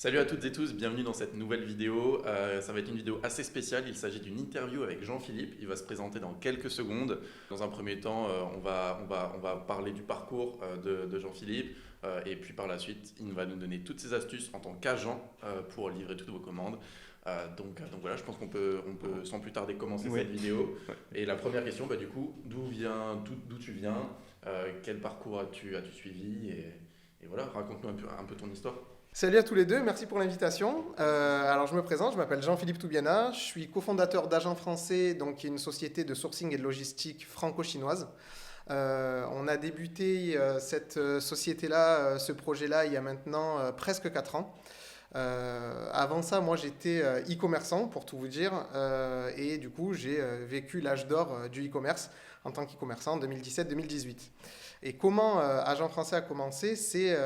Salut à toutes et tous, bienvenue dans cette nouvelle vidéo. Ça va être une vidéo assez spéciale. Il s'agit d'une interview avec Jean-Philippe. Il va se présenter dans quelques secondes. Dans un premier temps, on va parler du parcours de Jean-Philippe. Et puis par la suite, il va nous donner toutes ses astuces en tant qu'agent pour livrer toutes vos commandes. Donc voilà, je pense qu'on peut sans plus tarder commencer Oui. cette vidéo. Ouais. Et la première question, du coup, d'où tu viens, quel parcours as-tu suivi et voilà, raconte-nous un peu ton histoire. Salut à tous les deux, merci pour l'invitation. Alors je me présente, je m'appelle Jean-Philippe Toubiana, je suis cofondateur d'Agent Français, donc qui est une société de sourcing et de logistique franco-chinoise. On a débuté cette société-là, ce projet-là, il y a maintenant presque 4 ans. Avant ça, moi j'étais e-commerçant pour tout vous dire, et du coup j'ai vécu l'âge d'or du e-commerce en tant qu'e-commerçant en 2017-2018. Et comment Agent Français a commencé? C'est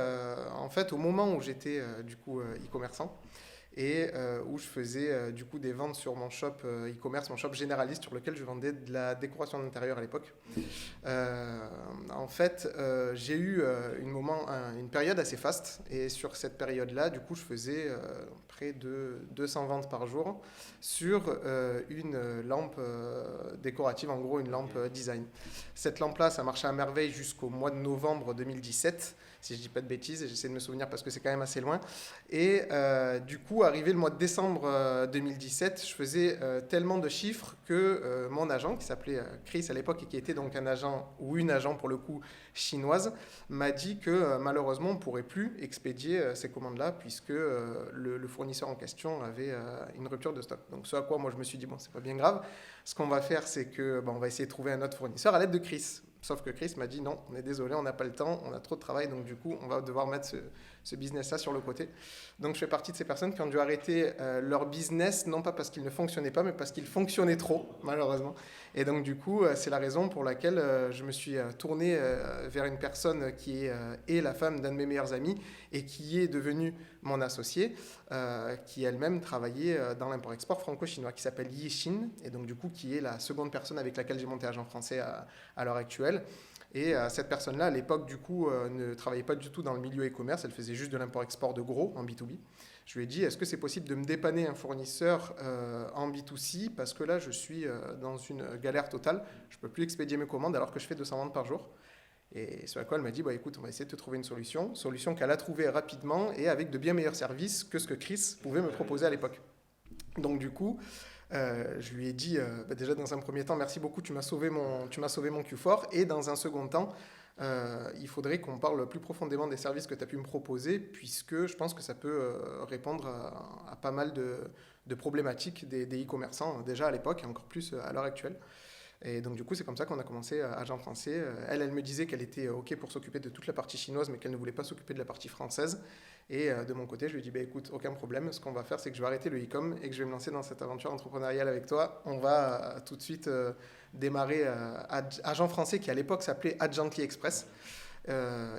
en fait au moment où j'étais du coup e-commerçant et où je faisais du coup des ventes sur mon shop e-commerce, mon shop généraliste sur lequel je vendais de la décoration d'intérieur à l'époque. En fait, j'ai eu une période assez faste et sur cette période-là, du coup, je faisais près de 200 ventes par jour sur une lampe décorative, en gros une lampe design. Cette lampe-là, ça marchait à merveille jusqu'au mois de novembre 2017, si je dis pas de bêtises, j'essaie de me souvenir parce que c'est quand même assez loin. Et du coup, arrivé le mois de décembre 2017, je faisais tellement de chiffres que mon agent, qui s'appelait Chris à l'époque et qui était donc un agent ou une agent pour le coup chinoise, m'a dit que malheureusement on ne pourrait plus expédier ces commandes-là puisque le fournisseur en question avait une rupture de stock. Donc ce à quoi moi je me suis dit, bon, c'est pas bien grave, ce qu'on va faire c'est que on va essayer de trouver un autre fournisseur à l'aide de Chris. Sauf que Chris m'a dit non, on est désolé, on n'a pas le temps, on a trop de travail, donc du coup, on va devoir mettre ce business-là sur le côté. Donc je fais partie de ces personnes qui ont dû arrêter leur business, non pas parce qu'il ne fonctionnait pas, mais parce qu'il fonctionnait trop, malheureusement. Et donc du coup, c'est la raison pour laquelle je me suis tourné vers une personne qui est la femme d'un de mes meilleurs amis et qui est devenue mon associé, qui elle-même travaillait dans l'import-export franco-chinois, qui s'appelle Yi Xin, et donc du coup, qui est la seconde personne avec laquelle j'ai monté Agent Français à l'heure actuelle. Et cette personne-là, à l'époque, du coup, ne travaillait pas du tout dans le milieu e-commerce, elle faisait juste de l'import-export de gros en B2B. Je lui ai dit, est-ce que c'est possible de me dépanner un fournisseur en B2C? Parce que là, je suis dans une galère totale, je ne peux plus expédier mes commandes alors que je fais 200 ventes par jour. Et sur la quoi elle m'a dit, écoute, on va essayer de te trouver une solution qu'elle a trouvée rapidement et avec de bien meilleurs services que ce que Chris pouvait me proposer à l'époque. Donc du coup, je lui ai dit, déjà dans un premier temps, merci beaucoup, tu m'as sauvé mon Q4. Et dans un second temps, il faudrait qu'on parle plus profondément des services que tu as pu me proposer, puisque je pense que ça peut répondre à pas mal de problématiques des e-commerçants, déjà à l'époque et encore plus à l'heure actuelle. Et donc du coup, c'est comme ça qu'on a commencé Agent Français. Elle me disait qu'elle était OK pour s'occuper de toute la partie chinoise, mais qu'elle ne voulait pas s'occuper de la partie française. Et de mon côté, je lui ai dit, écoute, aucun problème. Ce qu'on va faire, c'est que je vais arrêter le e-com et que je vais me lancer dans cette aventure entrepreneuriale avec toi. On va tout de suite démarrer Agent Français, qui à l'époque s'appelait Agently Express.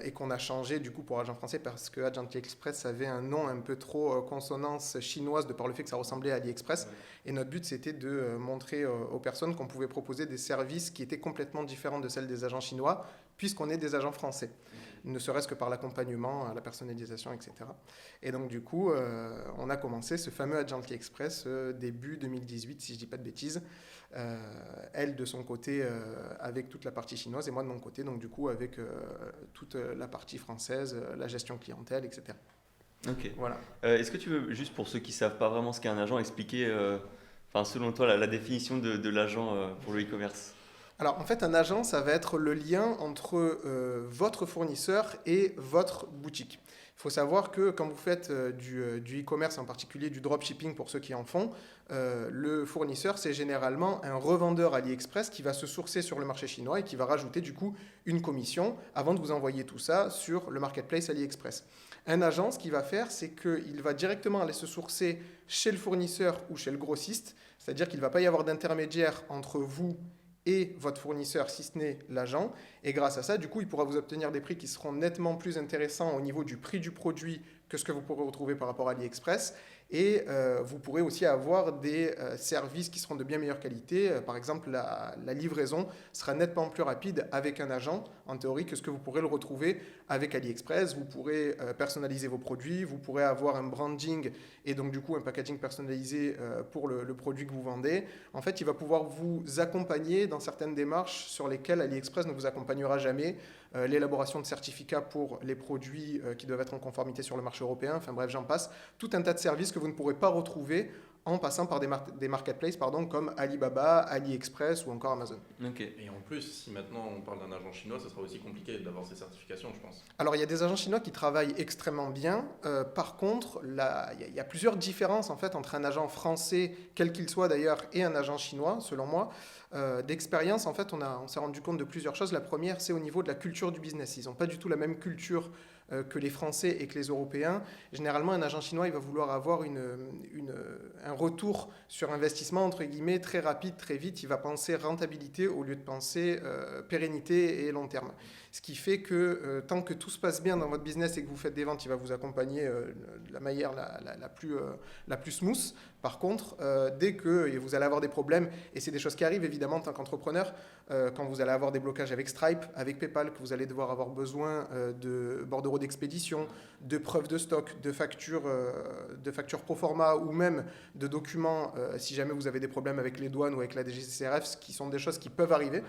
Et qu'on a changé du coup pour Agent Français parce que Agently Express avait un nom un peu trop consonance chinoise de par le fait que ça ressemblait à AliExpress. Et notre but, c'était de montrer aux personnes qu'on pouvait proposer des services qui étaient complètement différents de celles des agents chinois, puisqu'on est des agents français, ne serait-ce que par l'accompagnement, la personnalisation, etc. Et donc du coup, on a commencé ce fameux Agently Express début 2018, si je ne dis pas de bêtises. Elle de son côté avec toute la partie chinoise et moi de mon côté, donc du coup avec toute la partie française, la gestion clientèle, etc. Ok. Voilà. Est-ce que tu veux, juste pour ceux qui ne savent pas vraiment ce qu'est un agent, expliquer, selon toi, la définition de l'agent pour le e-commerce? Alors en fait, un agent, ça va être le lien entre votre fournisseur et votre boutique. Il faut savoir que quand vous faites du e-commerce, en particulier du dropshipping pour ceux qui en font, le fournisseur, c'est généralement un revendeur AliExpress qui va se sourcer sur le marché chinois et qui va rajouter du coup une commission avant de vous envoyer tout ça sur le marketplace AliExpress. Un agent, ce qu'il va faire, c'est qu'il va directement aller se sourcer chez le fournisseur ou chez le grossiste, c'est-à-dire qu'il ne va pas y avoir d'intermédiaire entre vous et votre fournisseur, si ce n'est l'agent. Et grâce à ça, du coup, il pourra vous obtenir des prix qui seront nettement plus intéressants au niveau du prix du produit que ce que vous pourrez retrouver par rapport à AliExpress. Et vous pourrez aussi avoir des services qui seront de bien meilleure qualité. Par exemple, la livraison sera nettement plus rapide avec un agent, en théorie, que ce que vous pourrez le retrouver avec AliExpress. Vous pourrez personnaliser vos produits, vous pourrez avoir un branding et donc du coup un packaging personnalisé pour le produit que vous vendez. En fait, il va pouvoir vous accompagner dans certaines démarches sur lesquelles AliExpress ne vous accompagnera jamais. L'élaboration de certificats pour les produits qui doivent être en conformité sur le marché européen, enfin bref, j'en passe. Tout un tas de services que vous ne pourrez pas retrouver en passant par des marketplaces comme Alibaba, AliExpress ou encore Amazon. Okay. Et en plus, si maintenant on parle d'un agent chinois, ce sera aussi compliqué d'avoir ces certifications, je pense. Alors, il y a des agents chinois qui travaillent extrêmement bien. Par contre, il y a plusieurs différences en fait, entre un agent français, quel qu'il soit d'ailleurs, et un agent chinois, selon moi. D'expérience, en fait, on s'est rendu compte de plusieurs choses. La première, c'est au niveau de la culture du business. Ils n'ont pas du tout la même culture que les Français et que les Européens. Généralement, un agent chinois, il va vouloir avoir un retour sur investissement, entre guillemets, très rapide, très vite. Il va penser rentabilité au lieu de penser pérennité et long terme. Ce qui fait que tant que tout se passe bien dans votre business et que vous faites des ventes, il va vous accompagner de la manière la plus smooth. Par contre, dès que vous allez avoir des problèmes, et c'est des choses qui arrivent évidemment en tant qu'entrepreneur, quand vous allez avoir des blocages avec Stripe, avec PayPal, que vous allez devoir avoir besoin de bordereaux d'expédition, de preuves de stock, de factures pro forma ou même de documents si jamais vous avez des problèmes avec les douanes ou avec la DGCCRF, ce qui sont des choses qui peuvent arriver.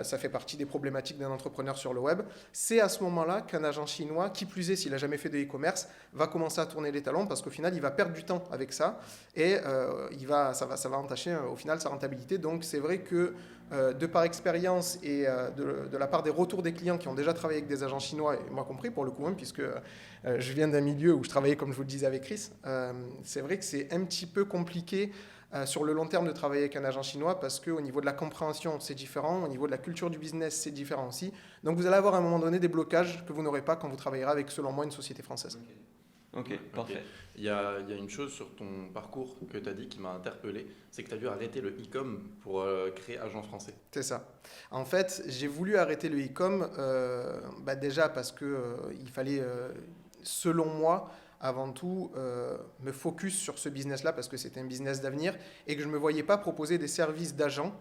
Ça fait partie des problématiques d'un entrepreneur sur le web. C'est à ce moment-là qu'un agent chinois, qui plus est s'il n'a jamais fait de e-commerce, va commencer à tourner les talons parce qu'au final, il va perdre du temps avec ça et ça va entacher au final sa rentabilité. Donc c'est vrai que de par expérience et de la part des retours des clients qui ont déjà travaillé avec des agents chinois, et moi compris pour le coup, puisque je viens d'un milieu où je travaillais, comme je vous le disais avec Chris, c'est vrai que c'est un petit peu compliqué sur le long terme de travailler avec un agent chinois parce qu'au niveau de la compréhension, c'est différent. Au niveau de la culture du business, c'est différent aussi. Donc vous allez avoir à un moment donné des blocages que vous n'aurez pas quand vous travaillerez avec, selon moi, une société française. Ok, parfait. Il y a une chose sur ton parcours que tu as dit qui m'a interpellé, c'est que tu as dû arrêter le e-com pour créer Agent Français. C'est ça. En fait, j'ai voulu arrêter le e-com déjà parce qu'il fallait, selon moi, avant tout, me focus sur ce business-là parce que c'était un business d'avenir et que je ne me voyais pas proposer des services d'agent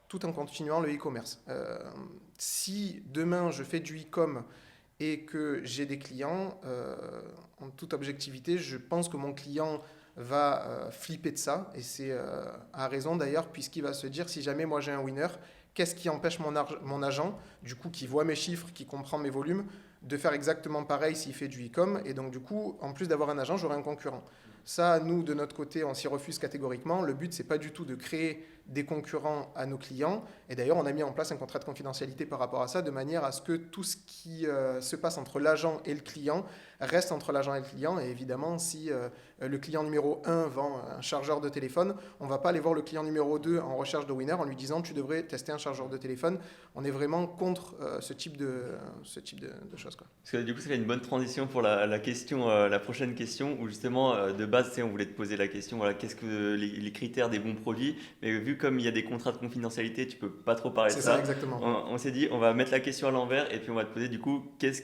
tout en continuant le e-commerce. Si demain je fais du e-com et que j'ai des clients, en toute objectivité, je pense que mon client va flipper de ça et c'est à raison d'ailleurs puisqu'il va se dire si jamais moi j'ai un winner, qu'est-ce qui empêche mon agent, du coup qui voit mes chiffres, qui comprend mes volumes, de faire exactement pareil s'il fait du e-com. Et donc, du coup, en plus d'avoir un agent, j'aurai un concurrent. Ça, nous, de notre côté, on s'y refuse catégoriquement. Le but, c'est pas du tout de créer des concurrents à nos clients. Et d'ailleurs, on a mis en place un contrat de confidentialité par rapport à ça, de manière à ce que tout ce qui se passe entre l'agent et le client reste entre l'agent et le client. Et évidemment, si le client numéro 1 vend un chargeur de téléphone, on ne va pas aller voir le client numéro 2 en recherche de winner en lui disant « tu devrais tester un chargeur de téléphone ». On est vraiment contre ce type de choses, quoi. Parce que du coup, ça fait une bonne transition pour la prochaine question, où justement, de base, on voulait te poser la question, voilà, qu'est-ce que les critères des bons produits, mais vu comme il y a des contrats de confidentialité, tu peux pas trop parler de ça. C'est ça, exactement. On s'est dit, on va mettre la question à l'envers, et puis on va te poser du coup, quels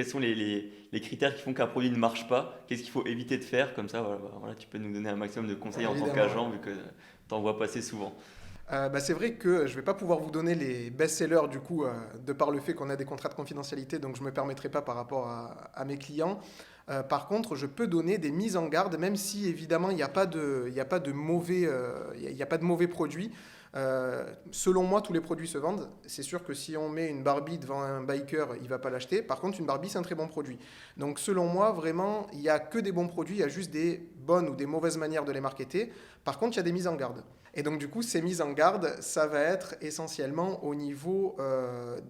sont les critères qui font qu'un produit ne marche pas, qu'est-ce qu'il faut éviter de faire, comme ça, voilà, tu peux nous donner un maximum de conseils en tant qu'agent, vu que tu en vois passer souvent. C'est vrai que je ne vais pas pouvoir vous donner les best-sellers du coup, de par le fait qu'on a des contrats de confidentialité, donc je ne me permettrai pas par rapport à mes clients. Par contre, je peux donner des mises en garde, même si évidemment il n'y a pas de mauvais produits. Selon moi, tous les produits se vendent. C'est sûr que si on met une Barbie devant un biker, il ne va pas l'acheter. Par contre, une Barbie, c'est un très bon produit. Donc selon moi, vraiment, il n'y a que des bons produits, il y a juste des bonnes ou des mauvaises manières de les marketer. Par contre, il y a des mises en garde. Et donc du coup, ces mises en garde, ça va être essentiellement au niveau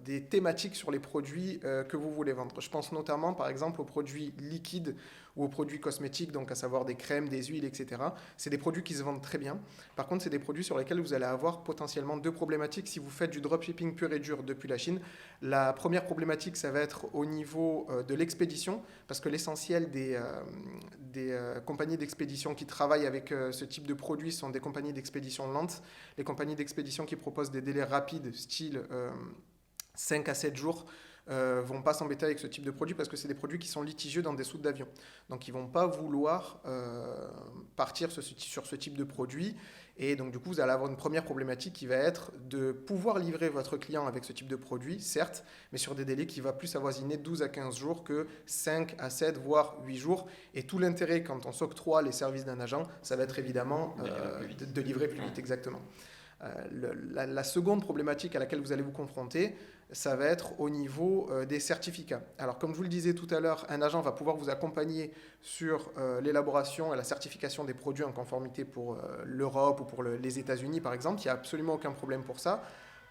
des thématiques sur les produits que vous voulez vendre. Je pense notamment par exemple aux produits liquides ou aux produits cosmétiques, donc à savoir des crèmes, des huiles, etc. C'est des produits qui se vendent très bien. Par contre, c'est des produits sur lesquels vous allez avoir potentiellement deux problématiques si vous faites du dropshipping pur et dur depuis la Chine. La première problématique, ça va être au niveau de l'expédition, parce que l'essentiel des compagnies d'expédition qui travaillent avec ce type de produits sont des compagnies d'expédition lentes. Les compagnies d'expédition qui proposent des délais rapides, style 5 à 7 jours, vont pas s'embêter avec ce type de produit parce que c'est des produits qui sont litigieux dans des soutes d'avion. Donc ils vont pas vouloir partir sur ce type de produit. Et donc du coup, vous allez avoir une première problématique qui va être de pouvoir livrer votre client avec ce type de produit, certes, mais sur des délais qui va plus avoisiner 12 à 15 jours que 5 à 7, voire 8 jours. Et tout l'intérêt quand on s'octroie les services d'un agent, ça va être évidemment de livrer plus vite, exactement. La seconde problématique à laquelle vous allez vous confronter, ça va être au niveau des certificats. Alors comme je vous le disais tout à l'heure, un agent va pouvoir vous accompagner sur l'élaboration et la certification des produits en conformité pour l'Europe ou pour les États-Unis par exemple. Il n'y a absolument aucun problème pour ça.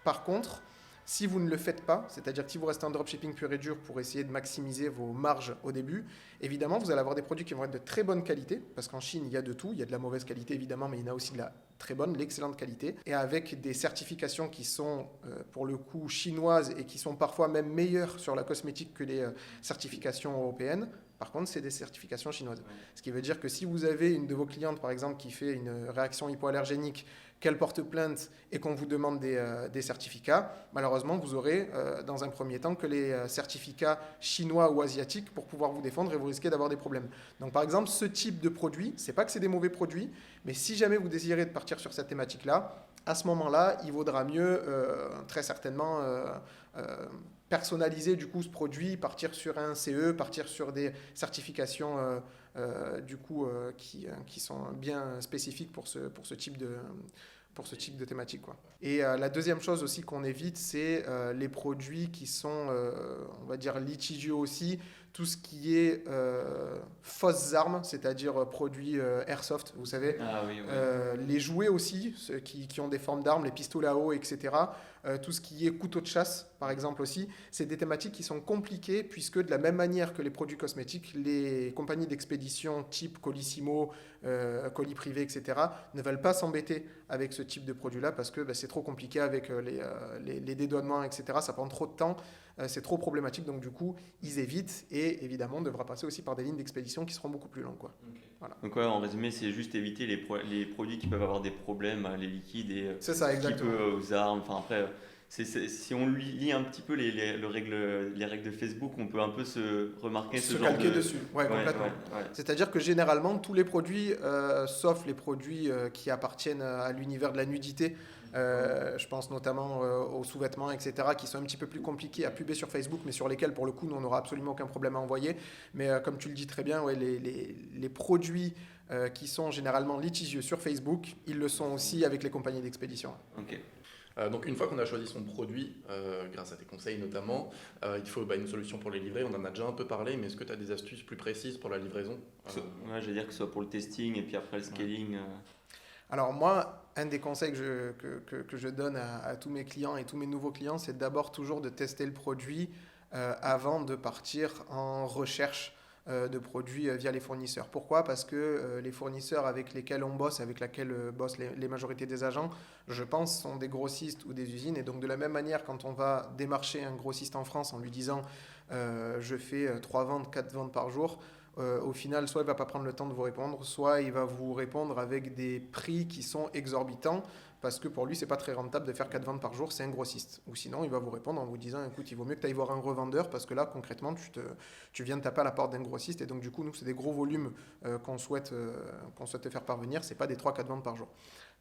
Par contre, si vous ne le faites pas, c'est-à-dire que si vous restez en dropshipping pur et dur pour essayer de maximiser vos marges au début, évidemment, vous allez avoir des produits qui vont être de très bonne qualité, parce qu'en Chine, il y a de tout. Il y a de la mauvaise qualité, évidemment, mais il y en a aussi de la très bonne, l'excellente qualité. Et avec des certifications qui sont, pour le coup, chinoises et qui sont parfois même meilleures sur la cosmétique que les certifications européennes. Par contre, c'est des certifications chinoises. Ce qui veut dire que si vous avez une de vos clientes, par exemple, qui fait une réaction hypoallergénique, qu'elle porte plainte et qu'on vous demande des certificats, malheureusement, vous aurez dans un premier temps que les certificats chinois ou asiatiques pour pouvoir vous défendre et vous risquez d'avoir des problèmes. Donc par exemple, ce type de produit, c'est pas que c'est des mauvais produits, mais si jamais vous désirez de partir sur cette thématique-là, à ce moment-là, il vaudra mieux très certainement personnaliser du coup ce produit, partir sur un CE, partir sur des certifications du coup qui sont bien spécifiques pour ce type de thématique, quoi. Et la deuxième chose aussi qu'on évite, c'est les produits qui sont, on va dire, litigieux aussi, tout ce qui est fausses armes, c'est-à-dire produits airsoft, vous savez, les jouets aussi, ceux qui ont des formes d'armes, les pistolets à eau, etc. Tout ce qui est couteau de chasse, par exemple aussi, c'est des thématiques qui sont compliquées puisque de la même manière que les produits cosmétiques, les compagnies d'expédition type Colissimo, colis privés, etc. ne veulent pas s'embêter avec ce type de produit-là parce que c'est trop compliqué avec les dédouanements, etc. Ça prend trop de temps, c'est trop problématique, donc du coup, ils évitent et évidemment, on devra passer aussi par des lignes d'expédition qui seront beaucoup plus longues, quoi. Okay. Voilà. Donc en résumé, c'est juste éviter les produits qui peuvent avoir des problèmes, les liquides et c'est ça, exactement. aux armes. Enfin après, si on lit un petit peu les règles de Facebook, on peut un peu se remarquer ce genre calquer dessus, complètement. Ouais. C'est-à-dire que généralement, tous les produits, sauf les produits qui appartiennent à l'univers de la nudité, je pense notamment aux sous-vêtements, etc., qui sont un petit peu plus compliqués à puber sur Facebook, mais sur lesquels, pour le coup, nous, on n'aura absolument aucun problème à envoyer. Mais comme tu le dis très bien, les produits qui sont généralement litigieux sur Facebook, ils le sont aussi avec les compagnies d'expédition. Ok. Donc une fois qu'on a choisi son produit, grâce à tes conseils notamment, il faut une solution pour les livrer. On en a déjà un peu parlé, mais est-ce que tu as des astuces plus précises pour la livraison ? Je vais dire que ce soit pour le testing et puis après le scaling. Alors moi, un des conseils que je donne à tous mes clients et tous mes nouveaux clients, c'est d'abord toujours de tester le produit avant de partir en recherche de produits via les fournisseurs. Pourquoi ? Parce que les fournisseurs avec lesquels on bosse, avec lesquels bossent les majorités des agents, je pense, sont des grossistes ou des usines. Et donc de la même manière, quand on va démarcher un grossiste en France en lui disant je fais 3 ventes, 4 ventes par jour, au final, soit il ne va pas prendre le temps de vous répondre, soit il va vous répondre avec des prix qui sont exorbitants, parce que pour lui, ce n'est pas très rentable de faire 4 ventes par jour, c'est un grossiste. Ou sinon, il va vous répondre en vous disant, écoute, il vaut mieux que tu ailles voir un revendeur, parce que là, concrètement, tu viens de taper à la porte d'un grossiste, et donc du coup, nous, c'est des gros volumes qu'on souhaite te faire parvenir, ce n'est pas des 3-4 ventes par jour.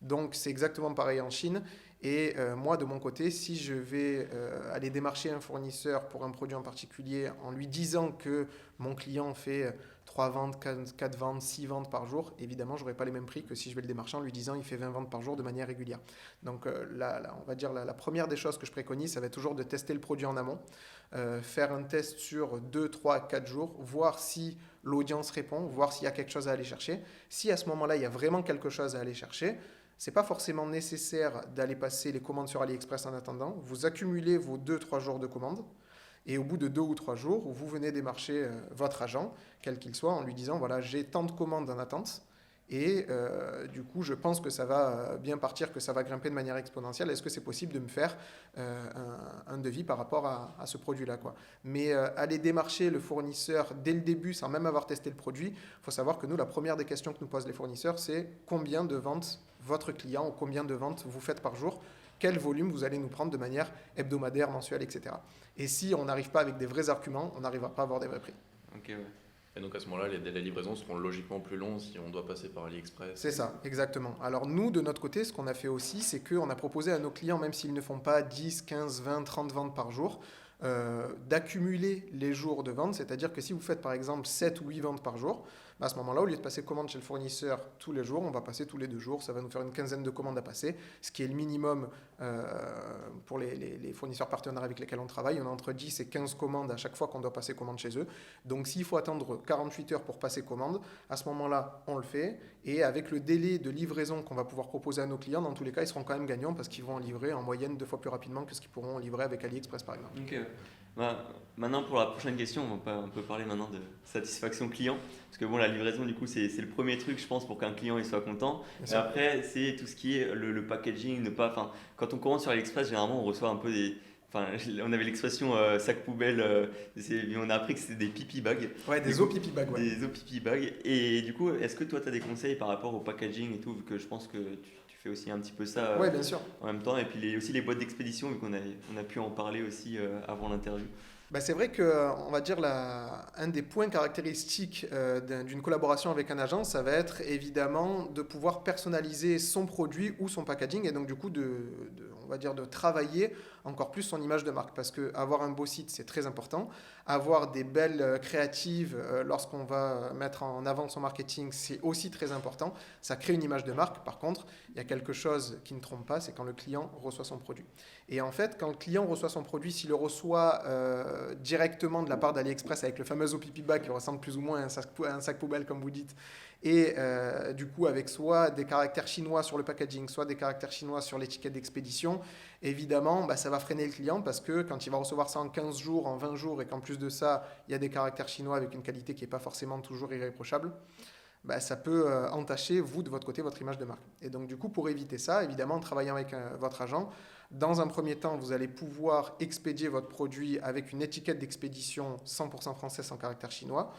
Donc c'est exactement pareil en Chine. Et moi, de mon côté, si je vais aller démarcher un fournisseur pour un produit en particulier en lui disant que mon client fait 3 ventes, 4 ventes, 6 ventes par jour, évidemment, je n'aurai pas les mêmes prix que si je vais le démarcher en lui disant il fait 20 ventes par jour de manière régulière. Donc on va dire la première des choses que je préconise, ça va être toujours de tester le produit en amont, faire un test sur 2, 3, 4 jours, voir si l'audience répond, voir s'il y a quelque chose à aller chercher. Si à ce moment-là, il y a vraiment quelque chose à aller chercher, c'est pas forcément nécessaire d'aller passer les commandes sur AliExpress en attendant. Vous accumulez vos 2-3 jours de commandes et au bout de 2 ou 3 jours, vous venez démarcher votre agent, quel qu'il soit, en lui disant voilà, j'ai tant de commandes en attente et du coup, je pense que ça va bien partir, que ça va grimper de manière exponentielle. Est-ce que c'est possible de me faire un devis par rapport à ce produit-là, quoi. Mais aller démarcher le fournisseur dès le début sans même avoir testé le produit, il faut savoir que nous, la première des questions que nous posent les fournisseurs, c'est combien de ventes votre client ou combien de ventes vous faites par jour. quel volume vous allez nous prendre de manière hebdomadaire, mensuelle, etc. Et si on n'arrive pas avec des vrais arguments, on n'arrivera pas à avoir des vrais prix. Ok, ouais. Et donc à ce moment-là, les délais de livraison seront logiquement plus longs si on doit passer par AliExpress. C'est ça, exactement. Alors nous, de notre côté, ce qu'on a fait aussi, c'est qu'on a proposé à nos clients, même s'ils ne font pas 10, 15, 20, 30 ventes par jour, d'accumuler les jours de vente. C'est-à-dire que si vous faites par exemple 7 ou 8 ventes par jour, à ce moment-là, au lieu de passer commande chez le fournisseur tous les jours, on va passer tous les 2 jours. Ça va nous faire une quinzaine de commandes à passer, ce qui est le minimum pour les fournisseurs partenaires avec lesquels on travaille. On a entre 10 et 15 commandes à chaque fois qu'on doit passer commande chez eux. Donc s'il faut attendre 48 heures pour passer commande, à ce moment-là, on le fait. Et avec le délai de livraison qu'on va pouvoir proposer à nos clients, dans tous les cas, ils seront quand même gagnants parce qu'ils vont en livrer en moyenne 2 fois plus rapidement que ce qu'ils pourront livrer avec AliExpress, par exemple. Ok. Maintenant, pour la prochaine question, on peut parler maintenant de satisfaction client. Parce que bon, la livraison, du coup, c'est le premier truc, je pense, pour qu'un client il soit content. Et après, c'est tout ce qui est le packaging. Quand on commande sur AliExpress, généralement, on reçoit un peu des... on avait l'expression sac poubelle, on a appris que c'était des pipi bags. Ouais, des pipi bags. Ouais. Des pipi bags. Et du coup, est-ce que toi, tu as des conseils par rapport au packaging et tout, vu que je pense que tu fais aussi un petit peu ça ouais, bien sûr. En même temps. Et puis aussi les boîtes d'expédition, vu qu'on a pu en parler aussi avant l'interview. C'est vrai que, on va dire, un des points caractéristiques d'une collaboration avec un agent, ça va être évidemment de pouvoir personnaliser son produit ou son packaging et donc du coup on va dire de travailler encore plus son image de marque parce que avoir un beau site c'est très important, avoir des belles créatives lorsqu'on va mettre en avant son marketing c'est aussi très important, ça crée une image de marque. Par contre, il y a quelque chose qui ne trompe pas, c'est quand le client reçoit son produit. Et en fait, quand le client reçoit son produit, s'il le reçoit directement de la part d'AliExpress avec le fameux OPP bag qui ressemble plus ou moins à un sac poubelle comme vous dites, et du coup avec soit des caractères chinois sur le packaging, soit des caractères chinois sur l'étiquette d'expédition, évidemment ça va freiner le client parce que quand il va recevoir ça en 15 jours, en 20 jours et qu'en plus de ça, il y a des caractères chinois avec une qualité qui n'est pas forcément toujours irréprochable, ça peut entacher, vous, de votre côté, votre image de marque. Et donc, du coup, pour éviter ça, évidemment, en travaillant avec votre agent, dans un premier temps, vous allez pouvoir expédier votre produit avec une étiquette d'expédition 100% française sans caractère chinois.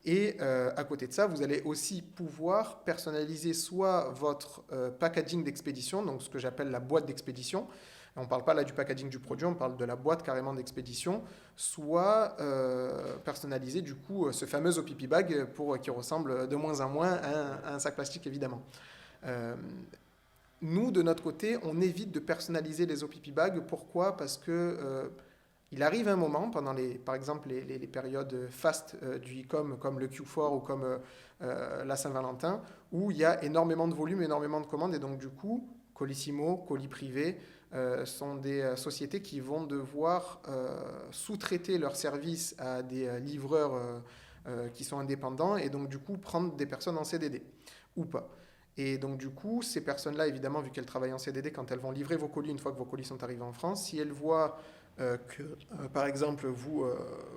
Et à côté de ça, vous allez aussi pouvoir personnaliser soit votre packaging d'expédition, donc ce que j'appelle la boîte d'expédition. On ne parle pas là du packaging du produit, on parle de la boîte carrément d'expédition, soit personnaliser du coup ce fameux OPP bag qui ressemble de moins en moins à un sac plastique évidemment. Nous, de notre côté, on évite de personnaliser les OPP bags. Pourquoi ? Parce que il arrive un moment, par exemple les périodes fast du e-com, comme le Q4 ou comme la Saint-Valentin, où il y a énormément de volume, énormément de commandes, et donc du coup, Colissimo, Colis Privé, sont des sociétés qui vont devoir sous-traiter leurs services à des livreurs qui sont indépendants, et donc du coup prendre des personnes en CDD, ou pas. Et donc, du coup, ces personnes-là, évidemment, vu qu'elles travaillent en CDD, quand elles vont livrer vos colis, une fois que vos colis sont arrivés en France, si elles voient par exemple, vous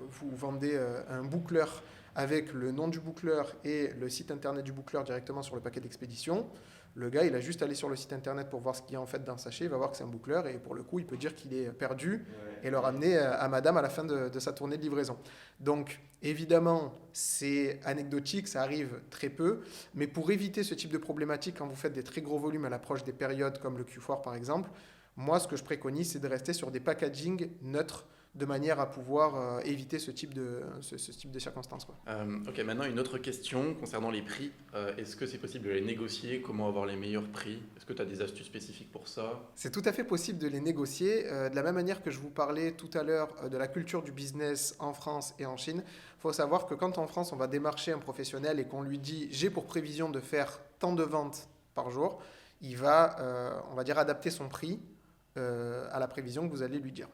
vendez un boucleur avec le nom du boucleur et le site internet du boucleur directement sur le paquet d'expédition, le gars, il a juste à aller sur le site internet pour voir ce qu'il y a en fait dans le sachet, il va voir que c'est un boucleur et pour le coup, il peut dire qu'il est perdu et le ramener à madame à la fin de sa tournée de livraison. Donc, évidemment, c'est anecdotique, ça arrive très peu, mais pour éviter ce type de problématique, quand vous faites des très gros volumes à l'approche des périodes comme le Q4 par exemple, moi, ce que je préconise, c'est de rester sur des packaging neutres de manière à pouvoir éviter ce type de circonstances. Ok, maintenant une autre question concernant les prix. Est-ce que c'est possible de les négocier ? Comment avoir les meilleurs prix ? Est-ce que tu as des astuces spécifiques pour ça ? C'est tout à fait possible de les négocier. De la même manière que je vous parlais tout à l'heure de la culture du business en France et en Chine, il faut savoir que quand en France, on va démarcher un professionnel et qu'on lui dit « j'ai pour prévision de faire tant de ventes par jour », il va, on va dire, adapter son prix à la prévision que vous allez lui dire.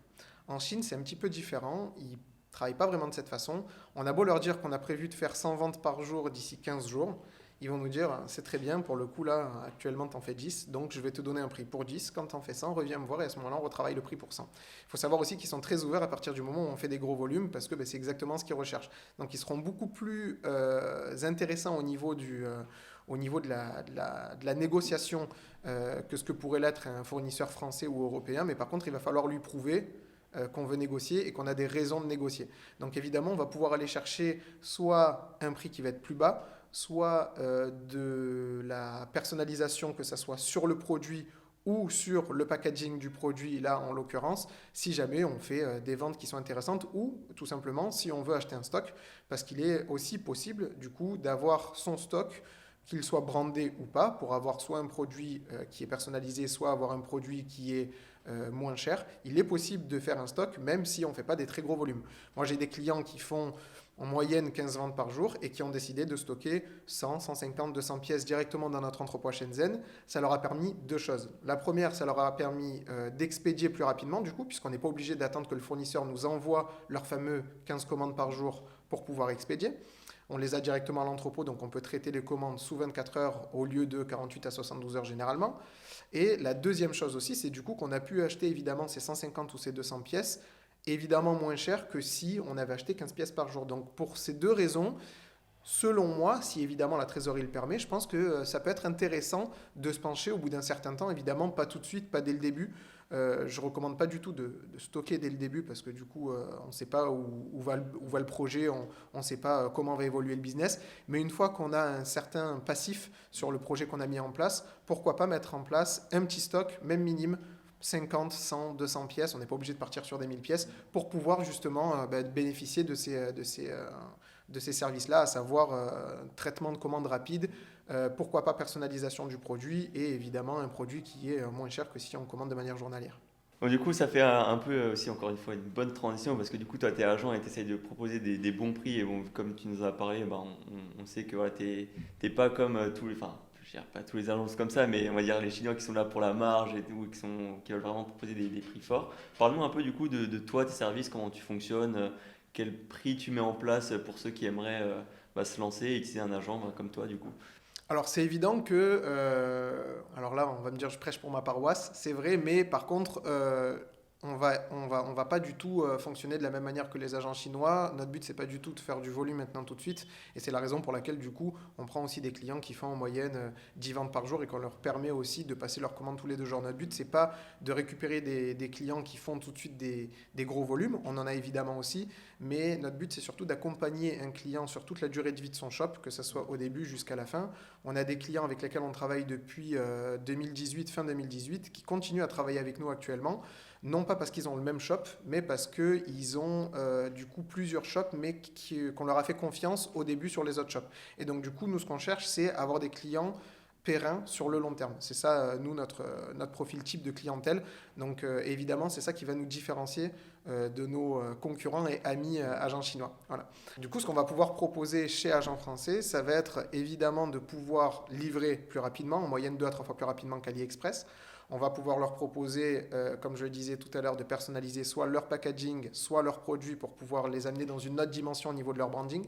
En Chine, c'est un petit peu différent. Ils ne travaillent pas vraiment de cette façon. On a beau leur dire qu'on a prévu de faire 100 ventes par jour d'ici 15 jours. Ils vont nous dire, c'est très bien, pour le coup, là, actuellement, tu en fais 10, donc je vais te donner un prix pour 10. Quand tu en fais 100, reviens me voir et à ce moment-là, on retravaille le prix pour 100. Il faut savoir aussi qu'ils sont très ouverts à partir du moment où on fait des gros volumes parce que c'est exactement ce qu'ils recherchent. Donc, ils seront beaucoup plus intéressants au niveau de la négociation que ce que pourrait l'être un fournisseur français ou européen. Mais par contre, il va falloir lui prouver qu'on veut négocier et qu'on a des raisons de négocier. Donc évidemment, on va pouvoir aller chercher soit un prix qui va être plus bas, soit de la personnalisation, que ce soit sur le produit ou sur le packaging du produit, là en l'occurrence, si jamais on fait des ventes qui sont intéressantes ou tout simplement si on veut acheter un stock, parce qu'il est aussi possible du coup d'avoir son stock, qu'il soit brandé ou pas, pour avoir soit un produit qui est personnalisé, soit avoir un produit qui est moins cher. Il est possible de faire un stock même si on ne fait pas des très gros volumes. Moi j'ai des clients qui font en moyenne 15 ventes par jour et qui ont décidé de stocker 100, 150, 200 pièces directement dans notre entrepôt à Shenzhen. Ça leur a permis deux choses. La première, ça leur a permis d'expédier plus rapidement, du coup, puisqu'on n'est pas obligé d'attendre que le fournisseur nous envoie leurs fameux 15 commandes par jour pour pouvoir expédier. On les a directement à l'entrepôt, donc on peut traiter les commandes sous 24 heures au lieu de 48 à 72 heures généralement. Et la deuxième chose aussi, c'est du coup qu'on a pu acheter évidemment ces 150 ou ces 200 pièces évidemment moins cher que si on avait acheté 15 pièces par jour. Donc pour ces deux raisons, selon moi, si évidemment la trésorerie le permet, je pense que ça peut être intéressant de se pencher au bout d'un certain temps, évidemment pas tout de suite, pas dès le début. Je ne recommande pas du tout de stocker dès le début parce que du coup, on ne sait pas où va le projet, on ne sait pas comment va évoluer le business. Mais une fois qu'on a un certain passif sur le projet qu'on a mis en place, pourquoi pas mettre en place un petit stock, même minime, 50, 100, 200 pièces, on n'est pas obligé de partir sur des 1000 pièces pour pouvoir justement bénéficier de ces services-là, à savoir traitement de commandes rapides, pourquoi pas personnalisation du produit et évidemment un produit qui est moins cher que si on commande de manière journalière. Bon, du coup, ça fait un peu aussi, encore une fois, une bonne transition parce que du coup, toi, tu es agent et tu essayes de proposer des bons prix. Et bon, comme tu nous as parlé, bah, on sait que voilà, tu n'es pas comme tous les. Enfin, je dirais pas tous les agences comme ça, mais on va dire les Chinois qui sont là pour la marge et tout, qui veulent vraiment proposer des prix forts. Parle-nous un peu du coup de toi, tes services, comment tu fonctionnes, quel prix tu mets en place pour ceux qui aimeraient se lancer et utiliser un agent comme toi, du coup. Alors c'est évident que, alors là on va me dire je prêche pour ma paroisse, c'est vrai, mais par contre on va pas du tout fonctionner de la même manière que les agents chinois. Notre but c'est pas du tout de faire du volume maintenant tout de suite, et c'est la raison pour laquelle du coup on prend aussi des clients qui font en moyenne 10 ventes par jour et qu'on leur permet aussi de passer leurs commandes tous les 2 jours. Notre but c'est pas de récupérer des clients qui font tout de suite des gros volumes, on en a évidemment aussi, mais notre but c'est surtout d'accompagner un client sur toute la durée de vie de son shop, que ce soit au début jusqu'à la fin. On a des clients avec lesquels on travaille depuis 2018, fin 2018, qui continuent à travailler avec nous actuellement, non pas parce qu'ils ont le même shop, mais parce qu'ils ont du coup plusieurs shops, mais qu'on leur a fait confiance au début sur les autres shops. Et donc du coup, nous, ce qu'on cherche, c'est avoir des clients pérennes sur le long terme. C'est ça, nous, notre profil type de clientèle. Donc évidemment, c'est ça qui va nous différencier de nos concurrents et amis agents chinois. Voilà. Du coup, ce qu'on va pouvoir proposer chez Agent Français, ça va être évidemment de pouvoir livrer plus rapidement, en moyenne 2 à 3 fois plus rapidement qu'AliExpress. On va pouvoir leur proposer, comme je le disais tout à l'heure, de personnaliser soit leur packaging, soit leurs produits pour pouvoir les amener dans une autre dimension au niveau de leur branding.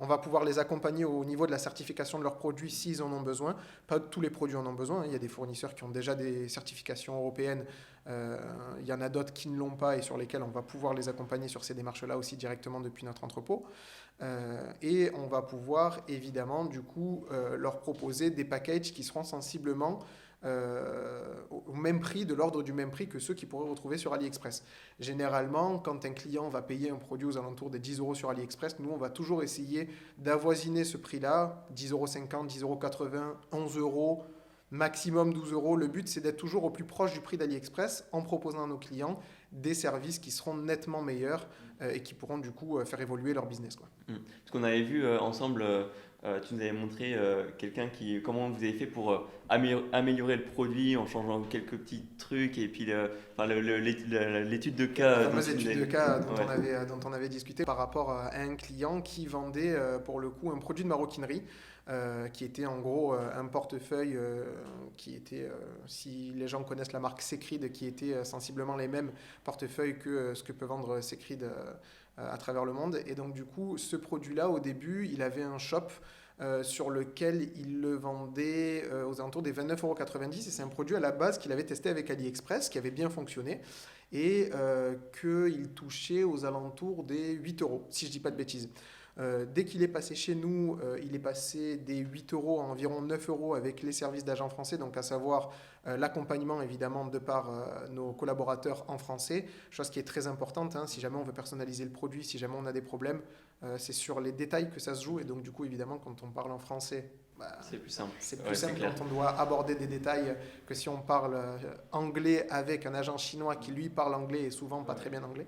On va pouvoir les accompagner au niveau de la certification de leurs produits s'ils en ont besoin. Pas tous les produits en ont besoin. Il y a des fournisseurs qui ont déjà des certifications européennes. Il y en a d'autres qui ne l'ont pas et sur lesquels on va pouvoir les accompagner sur ces démarches-là aussi directement depuis notre entrepôt. Et on va pouvoir évidemment du coup leur proposer des packages qui seront sensiblement au même prix, de l'ordre du même prix que ceux qu'ils pourraient retrouver sur AliExpress. Généralement, quand un client va payer un produit aux alentours des 10 euros sur AliExpress, nous, on va toujours essayer d'avoisiner ce prix-là, 10,50 €, 10,80 €, 11 euros, maximum 12 euros. Le but, c'est d'être toujours au plus proche du prix d'AliExpress en proposant à nos clients des services qui seront nettement meilleurs et qui pourront du coup faire évoluer leur business, quoi. Parce qu'on avait vu ensemble, tu nous avais montré comment vous avez fait pour améliorer le produit en changeant quelques petits trucs et puis l'étude de cas. La fameuse étude de cas Ouais. dont on avait discuté par rapport à un client qui vendait pour le coup un produit de maroquinerie qui était en gros un portefeuille qui était, si les gens connaissent la marque Secrid, qui était sensiblement les mêmes portefeuilles que ce que peut vendre Secrid à travers le monde. Et donc du coup, ce produit-là, au début, il avait un shop sur lequel il le vendait aux alentours des 29,90 €. Et c'est un produit à la base qu'il avait testé avec AliExpress, qui avait bien fonctionné, et qu'il touchait aux alentours des 8 euros, si je ne dis pas de bêtises. Dès qu'il est passé chez nous, il est passé des 8 euros à environ 9 euros avec les services d'agents français, donc à savoir l'accompagnement évidemment de par nos collaborateurs en français, chose qui est très importante, hein, si jamais on veut personnaliser le produit, si jamais on a des problèmes, c'est sur les détails que ça se joue, et donc du coup évidemment quand on parle en français c'est plus simple. C'est plus simple quand on doit aborder des détails que si on parle anglais avec un agent chinois qui lui parle anglais et souvent pas très bien anglais.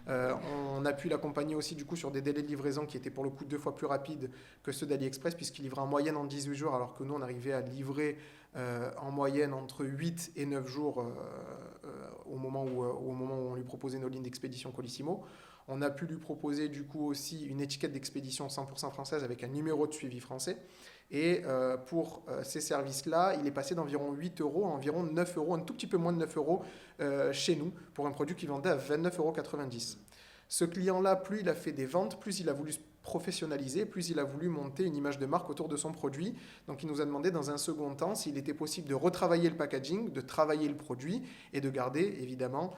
On a pu l'accompagner aussi du coup sur des délais de livraison qui étaient pour le coup 2 fois plus rapides que ceux d'AliExpress puisqu'il livrait en moyenne en 18 jours alors que nous on arrivait à livrer en moyenne entre 8 et 9 jours au moment où on lui proposait nos lignes d'expédition Colissimo. On a pu lui proposer du coup aussi une étiquette d'expédition 100% française avec un numéro de suivi français. Et pour ces services-là, il est passé d'environ 8 euros à environ 9 euros, un tout petit peu moins de 9 euros chez nous, pour un produit qui vendait à 29,90 euros. Ce client-là, plus il a fait des ventes, plus il a voulu se professionnaliser, plus il a voulu monter une image de marque autour de son produit. Donc il nous a demandé dans un second temps s'il était possible de retravailler le packaging, de travailler le produit et de garder évidemment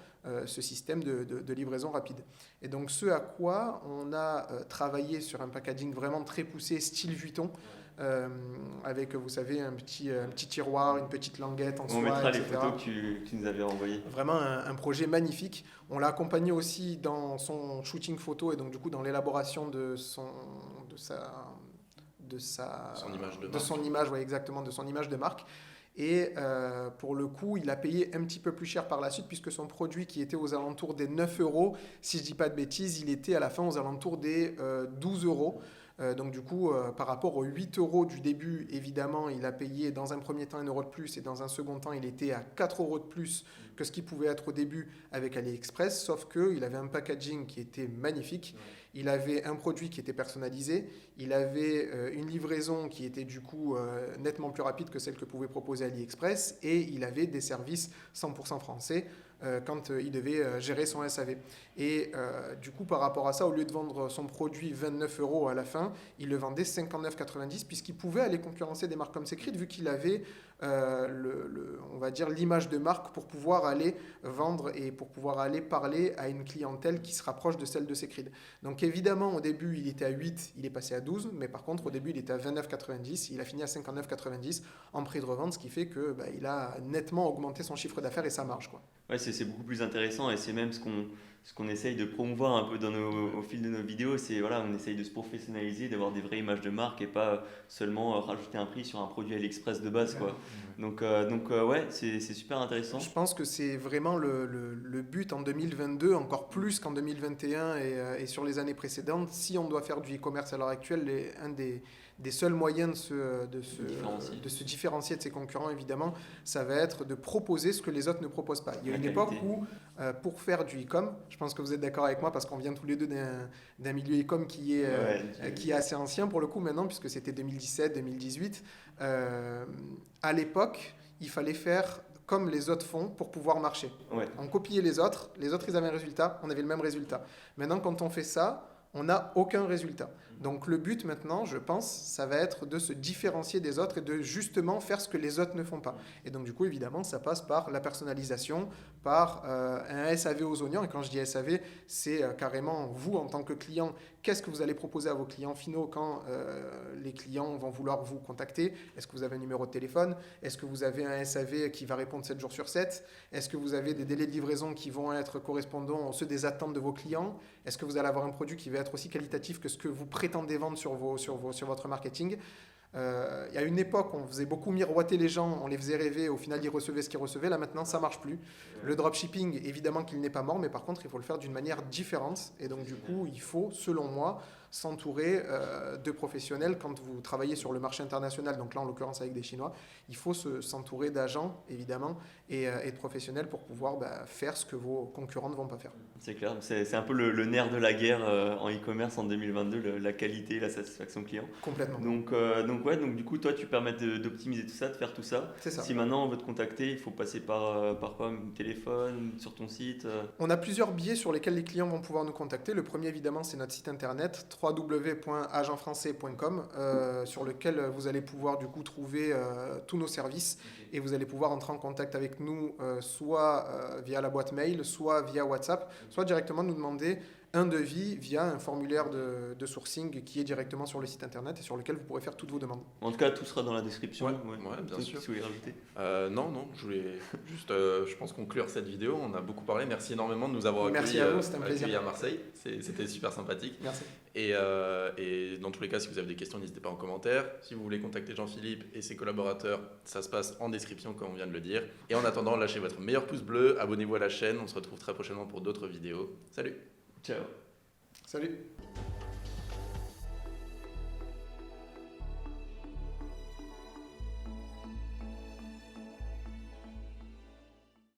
ce système de livraison rapide. Et donc ce à quoi on a travaillé sur un packaging vraiment très poussé, style Vuitton, avec, vous savez, un petit tiroir, une petite languette en soie, On mettra etc. les photos que tu nous avais envoyées. Vraiment un projet magnifique. On l'a accompagné aussi dans son shooting photo et donc du coup dans l'élaboration de son image, ouais, exactement, de son image de marque. Et pour le coup, il a payé un petit peu plus cher par la suite puisque son produit qui était aux alentours des 9 euros, si je ne dis pas de bêtises, il était à la fin aux alentours des 12 euros. Donc du coup, par rapport aux 8 euros du début, évidemment, il a payé dans un premier temps 1 euro de plus et dans un second temps, il était à 4 euros de plus que ce qui pouvait être au début avec AliExpress, sauf qu'il avait un packaging qui était magnifique, il avait un produit qui était personnalisé, il avait une livraison qui était du coup nettement plus rapide que celle que pouvait proposer AliExpress et il avait des services 100% français quand il devait gérer son SAV. Et du coup, par rapport à ça, au lieu de vendre son produit 29 euros à la fin, il le vendait 59,90 puisqu'il pouvait aller concurrencer des marques comme Secret vu qu'il avait on va dire l'image de marque pour pouvoir aller vendre et pour pouvoir aller parler à une clientèle qui se rapproche de celle de Secret. Donc évidemment, au début, il était à 8, il est passé à 12, mais par contre, au début, il était à 29,90, il a fini à 59,90 en prix de revente, ce qui fait que il a nettement augmenté son chiffre d'affaires et sa marge, quoi. Ouais, c'est beaucoup plus intéressant et c'est même ce qu'on essaye de promouvoir un peu au fil de nos vidéos. C'est voilà, on essaye de se professionnaliser, d'avoir des vraies images de marque et pas seulement rajouter un prix sur un produit AliExpress de base, quoi. Donc ouais, c'est super intéressant. Je pense que c'est vraiment le but en 2022, encore plus qu'en 2021 et sur les années précédentes. Si on doit faire du e-commerce à l'heure actuelle, un des seuls moyens de se différencier de ses concurrents, évidemment, ça va être de proposer ce que les autres ne proposent pas. Il y a une époque où, pour faire du e-com, je pense que vous êtes d'accord avec moi parce qu'on vient tous les deux d'un milieu e-com qui est assez ancien pour le coup maintenant, puisque c'était 2017, 2018. À l'époque, il fallait faire comme les autres font pour pouvoir marcher. Ouais. On copiait les autres ils avaient un résultat, on avait le même résultat. Maintenant, quand on fait ça, on n'a aucun résultat. Donc le but maintenant, je pense, ça va être de se différencier des autres et de justement faire ce que les autres ne font pas. Et donc du coup, évidemment, ça passe par la personnalisation, par un SAV aux oignons. Et quand je dis SAV, c'est carrément vous en tant que client, qu'est-ce que vous allez proposer à vos clients finaux quand les clients vont vouloir vous contacter? Est-ce que vous avez un numéro de téléphone? Est-ce que vous avez un SAV qui va répondre 7 jours sur 7? Est-ce que vous avez des délais de livraison qui vont être correspondants à ceux des attentes de vos clients? Est-ce que vous allez avoir un produit qui va être aussi qualitatif que ce que vous prétendez vendre sur votre marketing? Il y a une époque, on faisait beaucoup miroiter les gens, on les faisait rêver, au final ils recevaient ce qu'ils recevaient. Là maintenant, ça marche plus. Le dropshipping, évidemment qu'il n'est pas mort, mais par contre, il faut le faire d'une manière différente. Et donc du coup, il faut, selon moi, s'entourer de professionnels quand vous travaillez sur le marché international, donc là en l'occurrence avec des Chinois, il faut s'entourer d'agents évidemment et de professionnels pour pouvoir faire ce que vos concurrents ne vont pas faire. C'est clair, c'est un peu le nerf de la guerre en e-commerce en 2022, la qualité, la satisfaction client. Complètement. Donc du coup toi tu permets d'optimiser tout ça, de faire tout ça. C'est ça. Si maintenant on veut te contacter, il faut passer par quoi? Téléphone, sur ton site On a plusieurs biais sur lesquels les clients vont pouvoir nous contacter. Le premier évidemment c'est notre site internet www.agentfrançais.com sur lequel vous allez pouvoir du coup trouver tous nos services et vous allez pouvoir entrer en contact avec nous soit via la boîte mail, soit via WhatsApp, soit directement nous demander un devis via un formulaire de sourcing qui est directement sur le site internet et sur lequel vous pourrez faire toutes vos demandes. En tout cas, tout sera dans la description. Ouais, bien sûr. Si vous voulez rajouter. Non, je voulais juste, je pense, conclure cette vidéo. On a beaucoup parlé. Merci énormément de nous avoir Merci accueillis, à vous, c'était un plaisir. accueillis à Marseille. C'était super sympathique. Merci. Et dans tous les cas, si vous avez des questions, n'hésitez pas en commentaire. Si vous voulez contacter Jean-Philippe et ses collaborateurs, ça se passe en description comme on vient de le dire. Et en attendant, lâchez votre meilleur pouce bleu, abonnez-vous à la chaîne. On se retrouve très prochainement pour d'autres vidéos. Salut! Ciao. Salut.